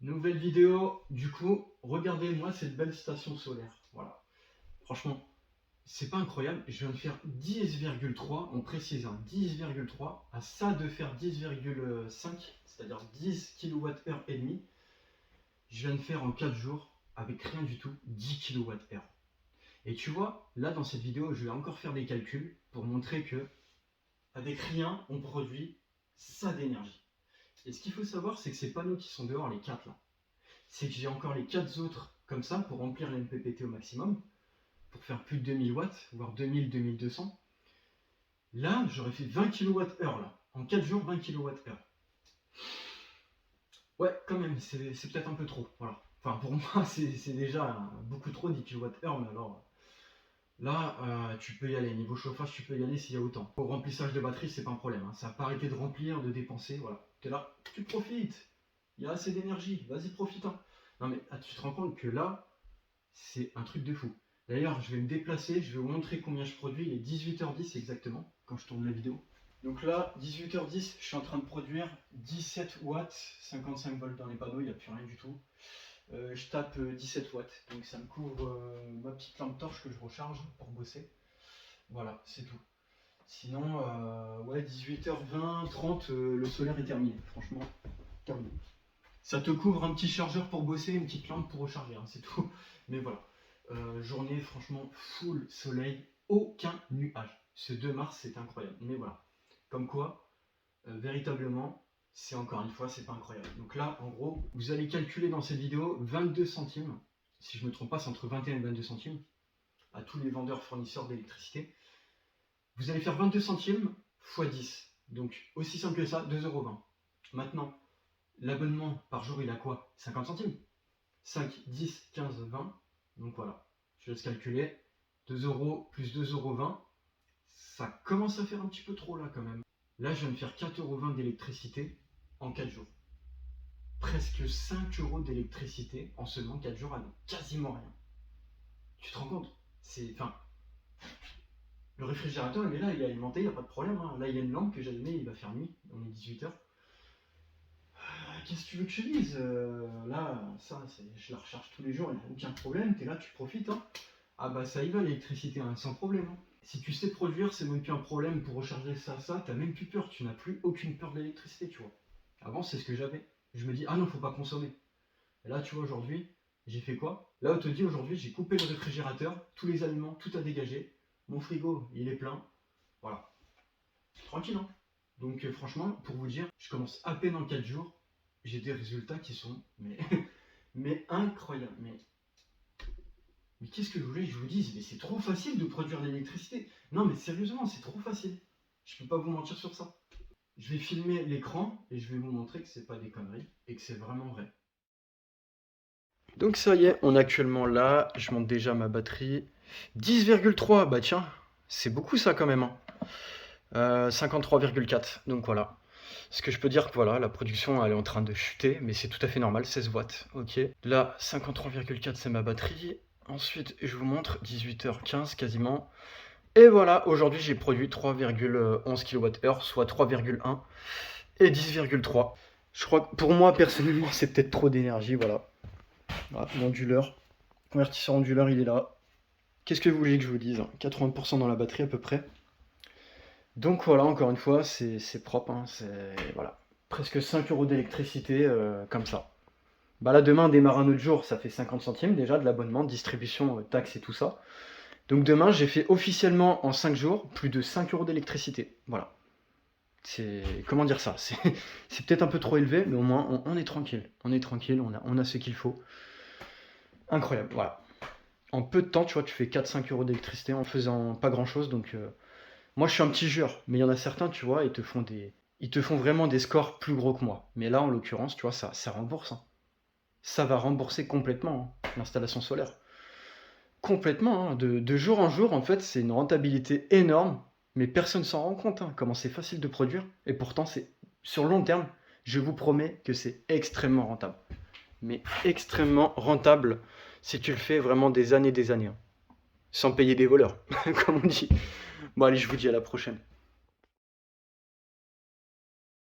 Nouvelle vidéo, du coup, regardez-moi cette belle station solaire. Voilà. Franchement, c'est pas incroyable. Je viens de faire 10,3, on précise, hein, 10,3, à ça de faire 10,5, c'est-à-dire 10 kWh et demi. Je viens de faire en 4 jours, avec rien du tout, 10 kWh. Et tu vois, là dans cette vidéo, je vais encore faire des calculs pour montrer que, avec rien, on produit ça d'énergie. Et ce qu'il faut savoir, c'est que ces panneaux qui sont dehors, les 4 là, c'est que j'ai encore les 4 autres comme ça pour remplir l'MPPT au maximum, pour faire plus de 2000 watts, voire 2000-2200. Là, j'aurais fait 20 kWh là. En 4 jours, 20 kWh. Ouais, quand même, c'est peut-être un peu trop. Voilà. Enfin, pour moi, c'est déjà beaucoup trop 10 kWh, mais alors là, tu peux y aller. Niveau chauffage, tu peux y aller s'il y a autant. Au remplissage de batterie, c'est pas un problème. Hein. Ça n'a pas arrêté de remplir, de dépenser. Voilà. Tu es là, tu profites. Il y a assez d'énergie. Vas-y, profite. Hein. Non, mais tu te rends compte que là, c'est un truc de fou. D'ailleurs, je vais me déplacer, je vais vous montrer combien je produis. Il est 18h10 exactement, quand je tourne la vidéo. Donc là, 18h10, je suis en train de produire 17 watts, 55 volts dans les panneaux, il n'y a plus rien du tout. Je tape 17 watts, donc ça me couvre ma petite lampe torche que je recharge pour bosser. Voilà, c'est tout. Sinon, ouais, 18h20, 30, le solaire est terminé. Franchement, terminé. Ça te couvre un petit chargeur pour bosser, une petite lampe pour recharger, hein, c'est tout. Mais voilà. Journée franchement full soleil, aucun nuage. Ce 2 mars, c'est incroyable. Mais voilà. Comme quoi, véritablement, c'est encore une fois, c'est pas incroyable. Donc là, en gros, vous allez calculer dans cette vidéo 22 centimes. Si je ne me trompe pas, c'est entre 21 et 22 centimes à tous les vendeurs fournisseurs d'électricité. Vous allez faire 22 centimes x 10. Donc aussi simple que ça, 2,20 €. Maintenant, l'abonnement par jour, il a quoi? 50 centimes. 5, 10, 15, 20. Donc voilà, je laisse calculer. 2 € plus 2,20 €. Ça commence à faire un petit peu trop là quand même. Là, je viens de faire 4,20 € d'électricité en 4 jours. Presque 5 € d'électricité en seulement 4 jours avec quasiment rien. Tu te rends compte? Enfin, le réfrigérateur, il est là, il est alimenté, il n'y a pas de problème. Hein. Là, il y a une lampe que j'ai allumée, il va faire nuit, on est 18h. Qu'est-ce que tu veux que je te dise? Là, ça, je la recharge tous les jours, il n'y a aucun problème, tu es là, tu profites. Hein. Ah bah ça y va l'électricité, hein, sans problème. Hein. Si tu sais produire, c'est même plus un problème pour recharger ça, t'as même plus peur, tu n'as plus aucune peur de l'électricité, tu vois. Avant, c'est ce que j'avais. Je me dis, ah non, faut pas consommer. Et là, tu vois, aujourd'hui, j'ai fait quoi? Là, on te dit, aujourd'hui, j'ai coupé le réfrigérateur, tous les aliments, tout a dégagé. Mon frigo, il est plein. Voilà. Tranquille, hein. Donc franchement, pour vous dire, je commence à peine en 4 jours. J'ai des résultats qui sont mais incroyables. Mais qu'est-ce que vous voulez que je vous dise? Mais c'est trop facile de produire de l'électricité. Non mais sérieusement, c'est trop facile. Je peux pas vous mentir sur ça. Je vais filmer l'écran et je vais vous montrer que c'est pas des conneries et que c'est vraiment vrai. Donc ça y est, on est actuellement là. Je monte déjà ma batterie. 10,3, bah tiens, c'est beaucoup ça quand même. Hein. 53,4, donc voilà. Ce que je peux dire que voilà, la production elle est en train de chuter, mais c'est tout à fait normal, 16 watts, ok. Là, 53,4 c'est ma batterie. Ensuite, je vous montre, 18h15 quasiment. Et voilà, aujourd'hui j'ai produit 3,11 kWh, soit 3,1 et 10,3. Je crois que pour moi, personnellement, c'est peut-être trop d'énergie, voilà. Voilà, l'onduleur, convertisseur onduleur, il est là. Qu'est-ce que vous voulez que je vous dise? 80% dans la batterie à peu près. Donc voilà, encore une fois, c'est propre, hein, voilà. Presque 5 € d'électricité, comme ça. Bah là, demain, on démarre un autre jour, ça fait 50 centimes déjà de l'abonnement, distribution, taxes et tout ça. Donc demain, j'ai fait officiellement en 5 jours plus de 5 € d'électricité. Voilà. Comment dire ça? C'est peut-être un peu trop élevé, mais au moins, on est tranquille. On est tranquille, on a ce qu'il faut. Incroyable, voilà. En peu de temps, tu vois, tu fais 4-5 € d'électricité en faisant pas grand-chose, donc... Moi, je suis un petit joueur, mais il y en a certains, tu vois, ils te font vraiment des scores plus gros que moi. Mais là, en l'occurrence, tu vois, ça rembourse. Hein. Ça va rembourser complètement hein, l'installation solaire. Complètement. Hein. De jour en jour, en fait, c'est une rentabilité énorme, mais personne s'en rend compte. Hein, comment c'est facile de produire. Et pourtant, c'est sur le long terme, je vous promets que c'est extrêmement rentable. Mais extrêmement rentable si tu le fais vraiment des années. Hein. Sans payer des voleurs, comme on dit. Bon allez, je vous dis à la prochaine.